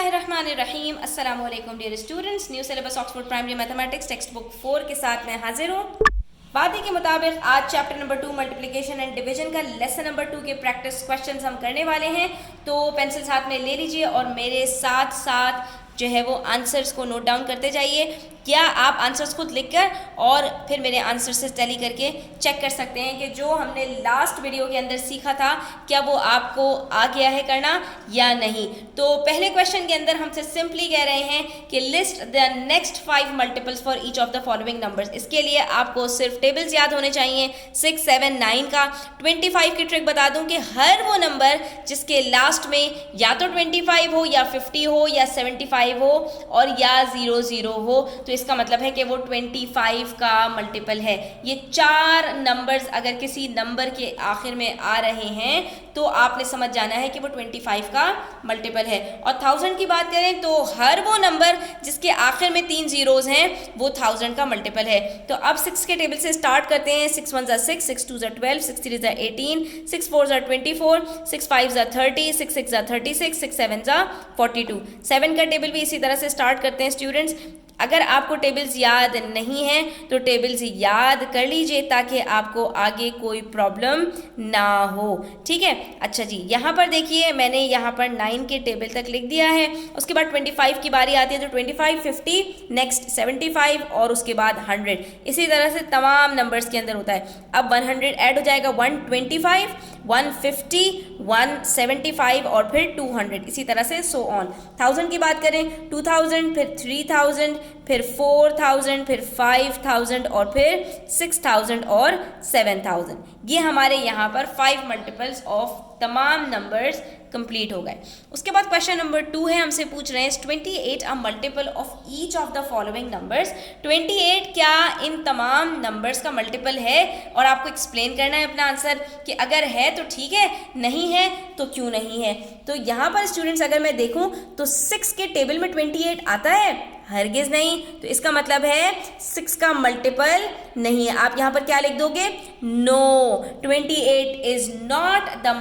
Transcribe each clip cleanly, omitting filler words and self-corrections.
बिस्मिल्लाहिर्रहमानिर्रहीम। अस्सलाम वालेकुम dear students. New syllabus Oxford primary mathematics text book 4 के साथ मैं हाजिर हूँ। वादे के मुताबिक आज chapter number 2 multiplication and division का लेसन नंबर 2 के प्रैक्टिस क्वेश्चंस हम करने वाले हैं। तो पेंसिल साथ में ले लीजिए और मेरे साथ साथ जो है वो आंसर्स को नोट डाउन करते जाइए। क्या आप आंसर्स खुद लिखकर और फिर मेरे आंसर से टैली करके चेक कर सकते हैं कि जो हमने लास्ट वीडियो के अंदर सीखा था क्या वो आपको आ गया है करना या नहीं। तो पहले क्वेश्चन के अंदर हमसे सिंपली कह रहे हैं कि list the next 5 multiples for each of the following numbers. इसके लिए आपको सिर्फ टेबल्स याद होने चाहिए 6, 7, 9 का। 25 की ट्रिक बता दूं कि हर वो नंबर जिसके लास्ट में या तो 25 हो या 50 हो या 75 हो और या 00 हो तो इसका मतलब है कि वो 25 का मल्टीपल है। ये 4 नंबर्स अगर किसी नंबर के आखिर में आ रहे हैं तो आपने समझ जाना है कि वो 25 का मल्टीपल है। और 1000 की बात करें तो हर वो नंबर जिसके आखिर में 3 जीरोज हैं वो 1000 का मल्टीपल है। तो अब 6 के टेबल से स्टार्ट करते हैं। 6 1 6, 6 2 12, 6 3 18, 6 4 24, 6 5 30, 6 6 36, 6 7 42। 7 का टेबल भी इसी तरह से स्टार्ट करते हैं स्टूडेंट्स। अगर आपको टेबल्स याद नहीं है तो टेबल्स याद कर लीजिए ताकि आपको आगे कोई प्रॉब्लम ना हो। ठीक है, अच्छा जी, यहाँ पर देखिए मैंने यहाँ पर 9 के टेबल तक लिख दिया है। उसके बाद 25 की बारी आती है तो 25, 50, नेक्स्ट 75 और उसके बाद 100। इसी तरह से तमाम नंबर्स के अंदर होता है। अब 100 ऐड हो जाएगा 125, 150, 175 और फिर 200, इसी तरह से सो ऑन। 1000 की बात करें 2000, फिर 3000, फिर 4000, फिर 5000 और फिर 6000 और 7000। ये हमारे यहाँ पर 5 मल्टीपल्स ऑफ तमाम नंबर्स कंप्लीट हो गए। उसके बाद क्वेश्चन नंबर 2 है, हमसे पूछ रहे हैं 28 अ multiple of each of the following numbers. 28 क्या इन तमाम नंबर्स का मल्टीपल है और आपको एक्सप्लेन करना है अपना आंसर कि अगर है तो ठीक है, नहीं है तो क्यों नहीं है। तो यहाँ पर स्टूडेंट्स अगर मैं देखूँ तो 6 के टेबल में 28 आता है, हरगिज नहीं। तो इसका मतलब है 6 का मल्टीपल नहीं है। आप यहाँ पर क्या लिख दोगे? No, 28 is not a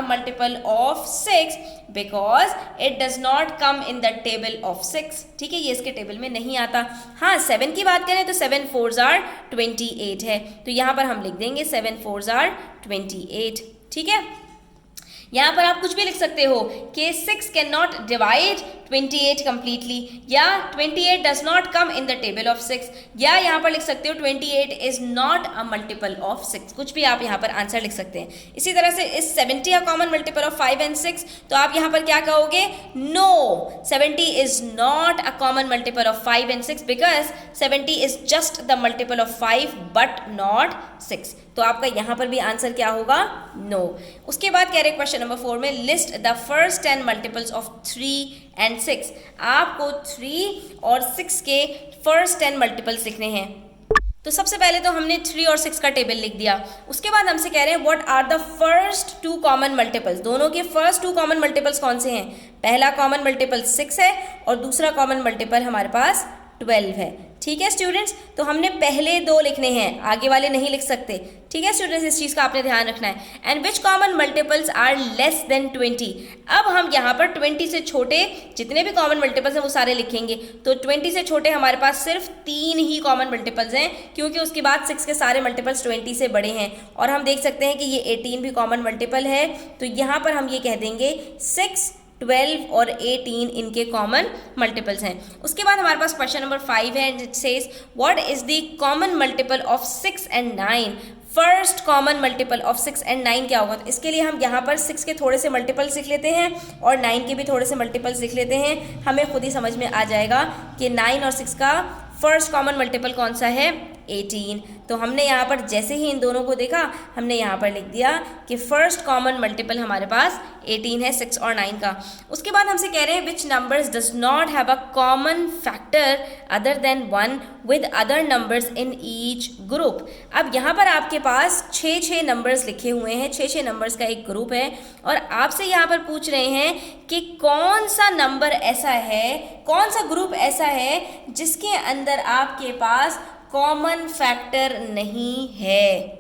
multiple of 6 because it does not come in the table of 6। ठीक है, ये इसके टेबल में नहीं आता। हाँ, 7 की बात करें तो 7 4s are 28 है, तो यहाँ पर हम लिख देंगे 7 4s are 28। ठीक है, यहाँ पर आप कुछ भी लिख सकते हो कि 6 कैन नॉट डिवाइड 28 कंप्लीटली, या 28 does not come in the table of 6, या यहाँ पर लिख सकते हो 28 is not a multiple of 6। कुछ भी आप यहाँ पर आंसर लिख सकते हैं। इसी तरह से इस 70 a common multiple of 5 and 6, तो आप यहाँ पर क्या कहोगे? No, 70 is not a common multiple of 5 and 6 because 70 is just the multiple of 5 but not 6। तो आपका यहाँ पर भी आंसर क्या होगा? नो। उसके बाद कह रहे क्वेश्चन नंबर 4 में list the first 10 multiples of 3 and 6। आपको 3 और 6 के फर्स्ट 10 मल्टीपल्स लिखने हैं। तो सबसे पहले तो हमने 3 और 6 का टेबल लिख दिया। उसके बाद हमसे कह रहे हैं what are the first 2 common multiples. दोनों के फर्स्ट 2 कॉमन मल्टीपल्स कौन से हैं? पहला कॉमन मल्टीपल 6 है और दूसरा कॉमन मल्टीपल हमारे पास 12 है। ठीक है स्टूडेंट्स, तो हमने पहले 2 लिखने हैं, आगे वाले नहीं लिख सकते। ठीक है स्टूडेंट्स, इस चीज़ का आपने ध्यान रखना है। And which common multiples are less than 20। अब हम यहाँ पर 20 से छोटे जितने भी कॉमन मल्टीपल्स हैं वो सारे लिखेंगे। तो 20 से छोटे हमारे पास सिर्फ 3 ही कॉमन मल्टीपल्स हैं क्योंकि उसके बाद 6 के सारे मल्टीपल्स 20 से बड़े हैं। और हम देख सकते हैं कि ये 18 भी कॉमन मल्टीपल है, तो यहाँ पर हम ये कह देंगे 6, 12 और 18 इनके कॉमन मल्टीपल्स हैं। उसके बाद हमारे पास क्वेश्चन नंबर 5 है and it says what is the common multiple of 6 and 9। First common multiple of 6 and 9 क्या होगा? तो इसके लिए हम यहाँ पर 6 के थोड़े से मल्टीपल्स लिख लेते हैं और 9 के भी थोड़े से मल्टीपल्स लिख लेते हैं। हमें खुद ही समझ में आ जाएगा कि 9 और 6 का फर्स्ट कॉमन मल्टीपल कौन सा है? 18। तो हमने यहाँ पर जैसे ही इन दोनों को देखा हमने यहाँ पर लिख दिया कि फर्स्ट कॉमन मल्टीपल हमारे पास 18 है 6 और 9 का। उसके बाद हमसे कह रहे हैं which numbers does not have a common factor other than 1 with other numbers in each group. अब यहाँ पर आपके पास 6 नंबर्स लिखे हुए हैं, 6 नंबर्स का एक ग्रुप है और आपसे यहाँ पर पूछ रहे हैं कि कौन सा नंबर ऐसा है, कौन सा ग्रुप ऐसा है जिसके अंदर आपके पास कॉमन फैक्टर नहीं है।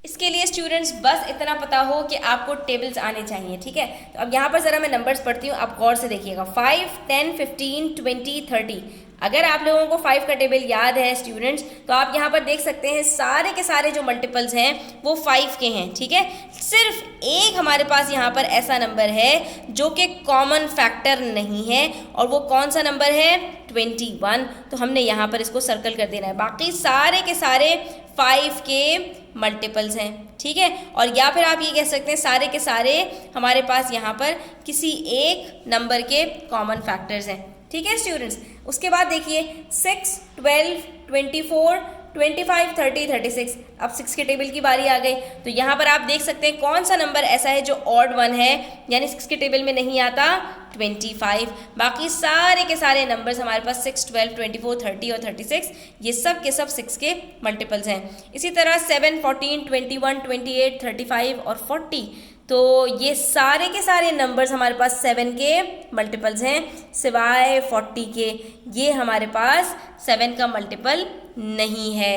इसके लिए स्टूडेंट्स बस इतना पता हो कि आपको टेबल्स आने चाहिए, ठीक है। तो अब यहाँ पर ज़रा मैं नंबर्स पढ़ती हूँ, आप गौर से देखिएगा। 5, 10, 15, 20, 30। अगर आप लोगों को 5 का टेबल याद है स्टूडेंट्स, तो आप यहाँ पर देख सकते हैं सारे के सारे जो मल्टीपल्स हैं वो 5 के हैं, ठीक है। सिर्फ एक हमारे पास यहाँ पर ऐसा नंबर है जो कि कॉमन फैक्टर नहीं है, और वो कौन सा नंबर है? 21। तो हमने यहाँ पर इसको सर्कल कर देना है। बाकी सारे के सारे 5 के मल्टीपल्स हैं, ठीक है। और या फिर आप ये कह सकते हैं सारे के सारे हमारे पास यहाँ पर किसी एक नंबर के कॉमन फैक्टर्स हैं, ठीक है स्टूडेंट्स। उसके बाद देखिए 6, 12, 24, 25, 30, 36। अब 6 के टेबल की बारी आ गई। तो यहाँ पर आप देख सकते हैं कौन सा नंबर ऐसा है जो ऑड वन है, यानी 6 के टेबल में नहीं आता? 25। बाकी सारे के सारे नंबर्स हमारे पास 6, 12, 24, 30 और 36, ये सब के सब 6 के मल्टीपल्स हैं। इसी तरह 7, 14, 21, 28, 35 और 40, तो ये सारे के सारे नंबर्स हमारे पास 7 के मल्टीपल्स हैं, सिवाय 40 के। ये हमारे पास 7 का मल्टीपल नहीं है।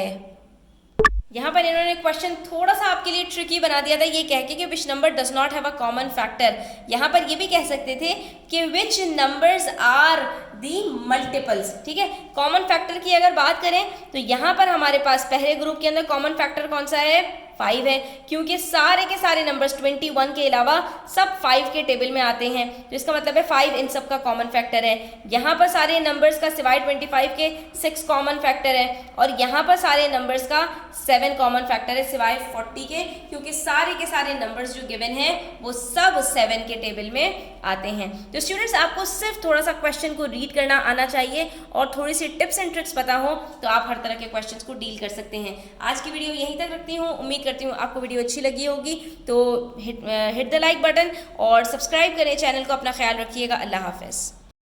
यहाँ पर इन्होंने क्वेश्चन थोड़ा सा आपके लिए ट्रिकी बना दिया था, ये कह के कि which number does not have a common factor. यहाँ पर ये भी कह सकते थे कि विच नंबर्स आर दी मल्टीपल्स, ठीक है। कॉमन फैक्टर की अगर बात करें तो यहाँ पर हमारे पास पहले ग्रुप के अंदर कॉमन फैक्टर कौन सा है? 5 है, क्योंकि सारे के सारे नंबर्स 21 के अलावा सब 5 के टेबल में आते हैं। तो इसका मतलब है 5 इन सब का कॉमन फैक्टर है। यहाँ पर सारे नंबर्स का सिवाय 25 के 6 कॉमन फैक्टर है, और यहाँ पर सारे नंबर्स का 7 कॉमन फैक्टर है सिवाय 40 के, क्योंकि सारे के सारे नंबर्स जो गिवन हैं वो सब 7 के टेबल में आते हैं। तो स्टूडेंट्स आपको सिर्फ थोड़ा सा क्वेश्चन को रीड करना आना चाहिए और थोड़ी सी टिप्स एंड ट्रिक्स पता हो, तो आप हर तरह के क्वेश्चंस को डील कर सकते हैं। आज की वीडियो यहीं तक रखती हूँ। उम्मीद करती हूँ आपको वीडियो अच्छी लगी होगी, तो हिट द लाइक बटन और सब्सक्राइब करें चैनल को। अपना ख्याल रखिएगा। अल्लाह हाफ़िज़।